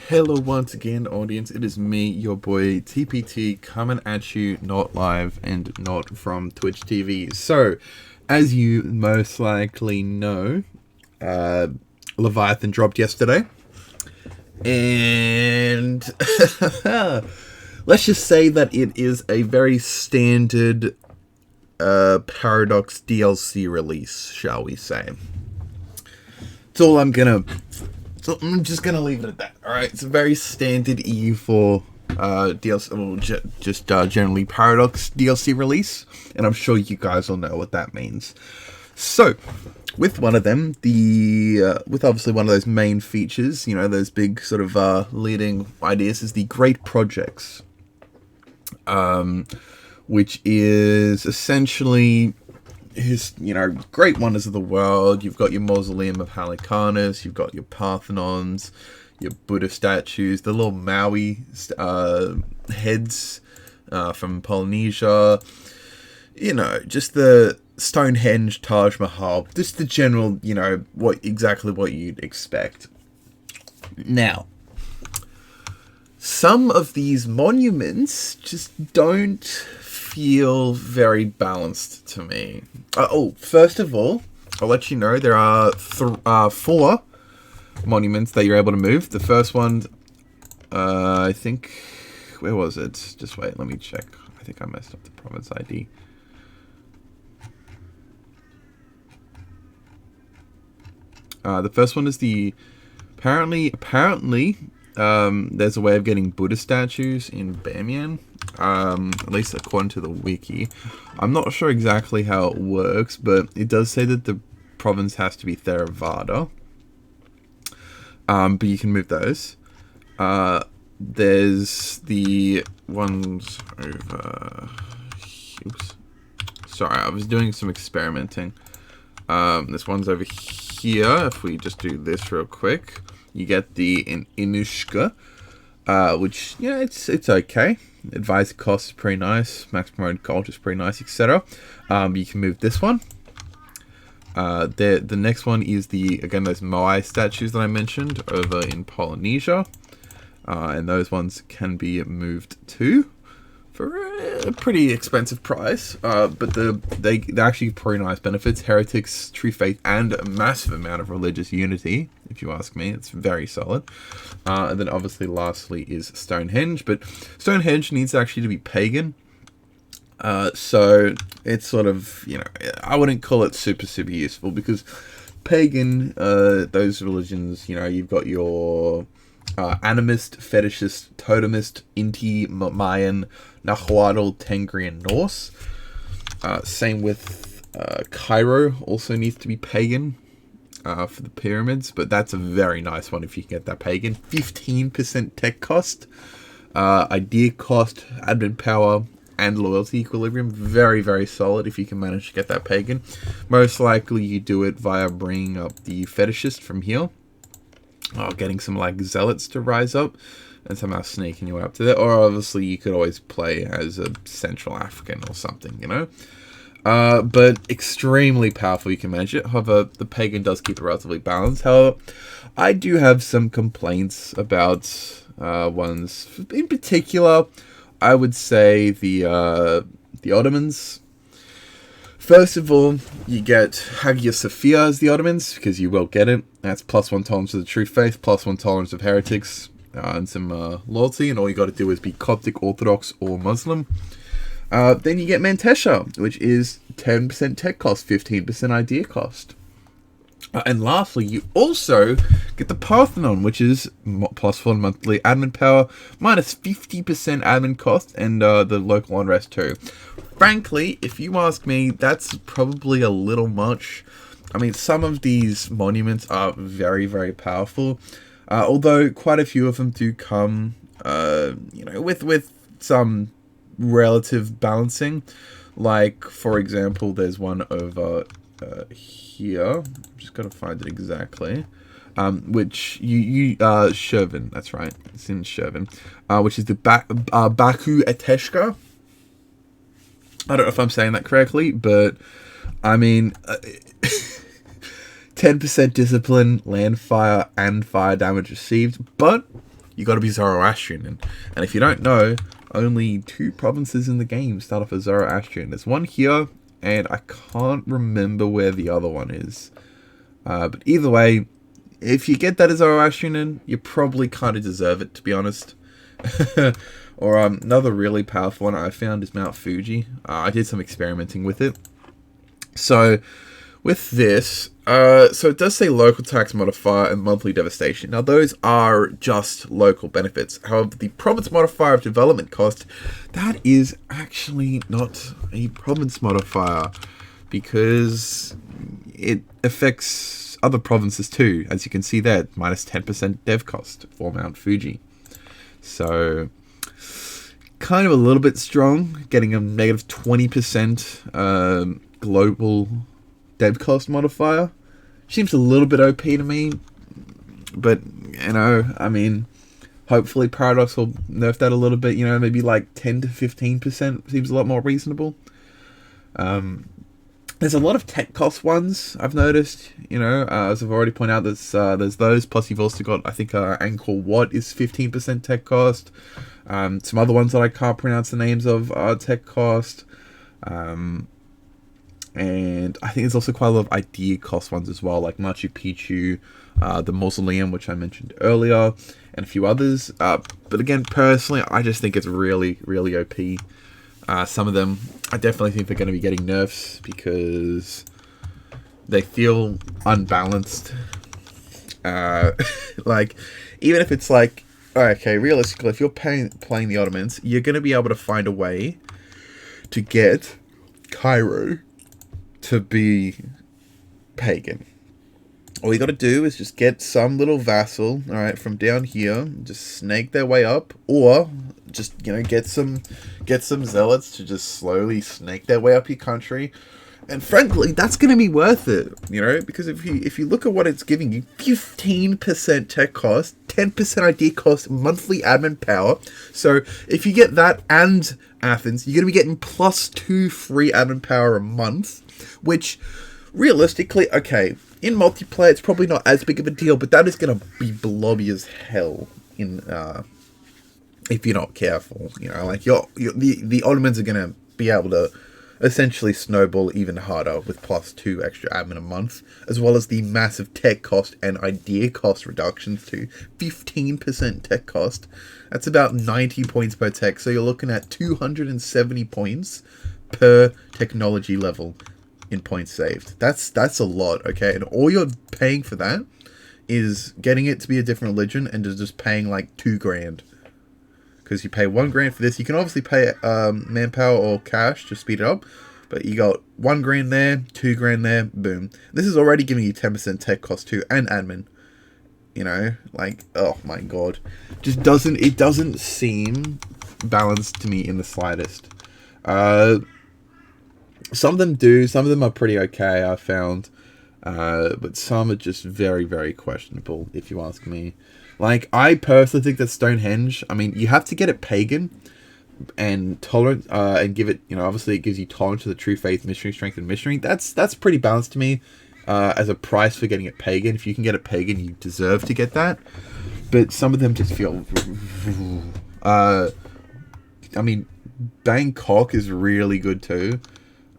Hello once again, audience. It is me, your boy TPT, coming at you not live and not from Twitch TV. So, as you most likely know, Leviathan dropped yesterday, and let's just say that it is a very standard Paradox DLC release, shall we say. That's all So I'm just gonna leave it at that. All right, it's a very standard EU4 DLC, well, generally Paradox DLC release, and I'm sure you guys will know what that means. So, with one of them, with obviously one of those main features, you know, those big sort of leading ideas, is the Great Projects, which is essentially his, great wonders of the world. You've got your Mausoleum of Halicarnus, you've got your Parthenons, your Buddha statues, the little Maui heads from Polynesia, just the Stonehenge, Taj Mahal, just the general, what you'd expect. Now, some of these monuments just don't feel very balanced to me. First of all, I'll let you know there are 4 monuments that you're able to move. The first one, I think, where was it? Just wait, let me check. I think I messed up the province ID. The first one is the apparently there's a way of getting Buddha statues in Bamiyan, at least according to the wiki. I'm not sure exactly how it works, but it does say that the province has to be Theravada. But you can move those. There's the ones over... Oops. Sorry, I was doing some experimenting. This one's over here. If we just do this real quick, you get the Inushka, which, it's okay. Advisor cost is pretty nice. Max promoted gold is pretty nice, etc. You can move this one. The next one is those Moai statues that I mentioned over in Polynesia. And those ones can be moved too for a pretty expensive price. But they're actually pretty nice benefits. Heretics, true faith, and a massive amount of religious unity, if you ask me. It's very solid. And then obviously lastly is Stonehenge. But Stonehenge needs actually to be pagan. So it's sort of, I wouldn't call it super useful, because pagan, those religions, you've got your animist, fetishist, totemist, Inti, Mayan, Nahuatl, Tengri, and Norse. Same with Cairo, also needs to be pagan for the pyramids, but that's a very nice one if you can get that pagan. 15% tech cost, idea cost, admin power, and loyalty equilibrium. Very, very solid if you can manage to get that pagan. Most likely you do it via bringing up the fetishist from here. Getting some zealots to rise up and somehow sneaking your way up to there. Or obviously you could always play as a Central African or something, But extremely powerful, you can manage it. However, the pagan does keep it relatively balanced. However, I do have some complaints about ones. In particular, I would say the Ottomans. First of all, you get Hagia Sophia as the Ottomans, because you will get it. That's +1 tolerance of the true faith, +1 tolerance of heretics, and some loyalty, and all you got to do is be Coptic, Orthodox, or Muslim. Then you get Mantesha, which is 10% tech cost, 15% idea cost. And lastly, you also get the Parthenon, which is +1 monthly admin power, -50% admin cost, and the local unrest too. Frankly, if you ask me, that's probably a little much. I mean, some of these monuments are very, very powerful, although quite a few of them do come, with some relative balancing. Like, for example, there's one over here. I'm just gotta find it exactly. Which Shervin, that's right, it's in Shervin, which is the Baku Eteshka. I don't know if I'm saying that correctly, but I mean, 10% discipline, land, fire, and fire damage received, but you got to be Zoroastrian. And if you don't know, only 2 provinces in the game start off as Zoroastrian. There's one here, and I can't remember where the other one is. But either way, if you get that as Zoroastrian, you probably kind of deserve it, to be honest. Or another really powerful one I found is Mount Fuji. I did some experimenting with it. So with this, so it does say local tax modifier and monthly devastation. Now those are just local benefits. However, the province modifier of development cost, that is actually not a province modifier, because it affects other provinces too. As you can see there, minus 10% dev cost for Mount Fuji. So kind of a little bit strong, getting a negative 20% global dev cost modifier. Seems a little bit OP to me, but, you know, I mean, hopefully Paradox will nerf that a little bit, you know, maybe like 10 to 15% seems a lot more reasonable. There's a lot of tech cost ones I've noticed, you know, as I've already pointed out, there's those, plus you've also got, I think, Angkor Wat is 15% tech cost. Some other ones that I can't pronounce the names of are tech cost. And I think there's also quite a lot of idea cost ones as well, like Machu Picchu, the Mausoleum, which I mentioned earlier, and a few others. But again, personally, I just think it's really, really OP. Some of them, I definitely think they're going to be getting nerfs because they feel unbalanced. Like, even if it's like, okay, realistically, if you're playing the Ottomans, you're going to be able to find a way to get Cairo to be pagan. All you got to do is just get some little vassal, all right, from down here, just snake their way up, or just, you know, get some zealots to just slowly snake their way up your country. And frankly, that's going to be worth it, you know, because if you look at what it's giving you, 15% tech cost, 10% ID cost, monthly admin power. So if you get that and Athens, you're going to be getting +2 free admin power a month, which realistically, okay, in multiplayer, it's probably not as big of a deal, but that is going to be blobby as hell in if you're not careful. You know, like the Ottomans are going to be able to essentially snowball even harder with +2 extra admin a month, as well as the massive tech cost and idea cost reductions to 15% tech cost. That's about 90 points per tech, so you're looking at 270 points per technology level in points saved. That's a lot, okay? And all you're paying for that is getting it to be a different religion and just paying like $2,000. Because you pay $1,000 for this. You can obviously pay manpower or cash to speed it up, but you got $1,000 there, $2,000 there, boom. This is already giving you 10% tech cost too, and admin. You know, like, oh my god, it doesn't seem balanced to me in the slightest. Some of them do. Some of them are pretty okay, I found. But some are just very, very questionable, if you ask me. Like, I personally think that Stonehenge, I mean, you have to get it pagan and tolerant, and give it, you know, obviously it gives you tolerance to the true faith, missionary strength, and missionary. That's pretty balanced to me, as a price for getting it pagan. If you can get it pagan, you deserve to get that. But some of them just feel, I mean, Bangkok is really good too.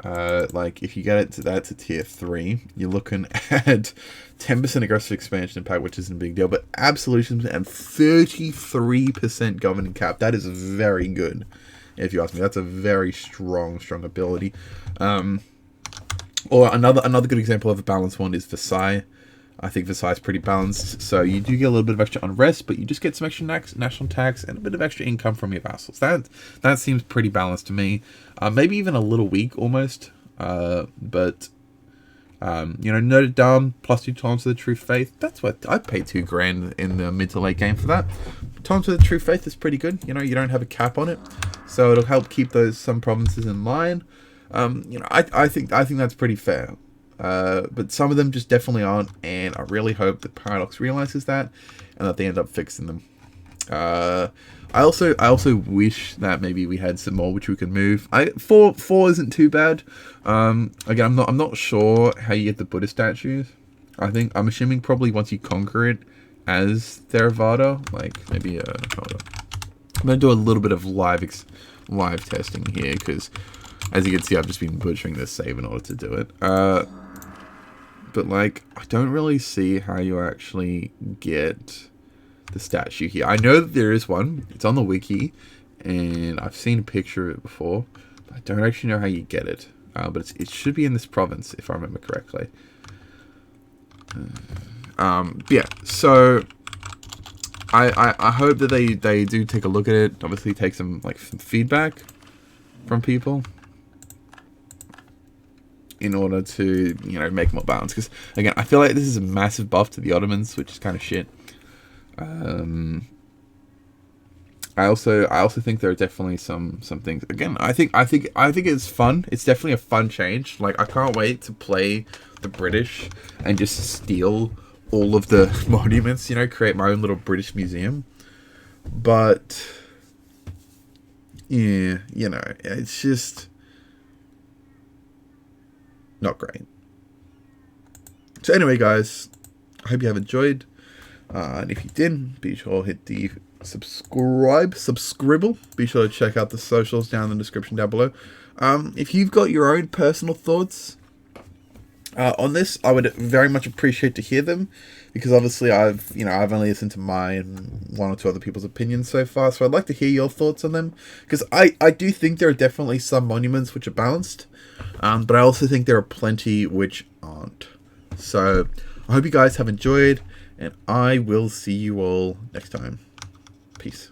Like, if you get it to tier 3, you're looking at 10% aggressive expansion impact, which isn't a big deal, but absolution and 33% governing cap. That is very good, if you ask me. That's a very strong ability. Or another good example of a balanced one is Versailles. I think Versailles is pretty balanced, so you do get a little bit of extra unrest, but you just get some extra national tax and a bit of extra income from your vassals. That seems pretty balanced to me. Maybe even a little weak almost, but you know, Notre Dame +2 times to the true faith. That's what I'd pay $2,000 in the mid to late game for that. Times to the true faith is pretty good. You know, you don't have a cap on it, so it'll help keep some provinces in line. You know, I think that's pretty fair. But some of them just definitely aren't, and I really hope that Paradox realizes that and that they end up fixing them. I also wish that maybe we had some more which we could move. Four isn't too bad. Again, I'm not sure how you get the Buddha statues. I'm assuming probably once you conquer it as Theravada. Like maybe hold on. I'm gonna do a little bit of live testing here because, as you can see, I've just been butchering this save in order to do it. But like, I don't really see how you actually get the statue here. I know that there is one. It's on the wiki, and I've seen a picture of it before. But I don't actually know how you get it. But it should be in this province, if I remember correctly. Yeah. So I hope that they do take a look at it. Obviously, take some feedback from people in order to, you know, make more balance. Because again, I feel like this is a massive buff to the Ottomans, which is kind of shit. I also think there are definitely some things. Again, I think it's fun. It's definitely a fun change. Like, I can't wait to play the British and just steal all of the monuments. You know, create my own little British museum. But yeah, you know, it's just not great. So anyway, guys, I hope you have enjoyed. And if you did, be sure to hit the subscribe. Be sure to check out the socials down in the description down below. If you've got your own personal thoughts on this, I would very much appreciate to hear them, because obviously I've only listened to mine and one or two other people's opinions so far. So I'd like to hear your thoughts on them, because I do think there are definitely some monuments which are balanced, but I also think there are plenty which aren't. So I hope you guys have enjoyed, and I will see you all next time. Peace.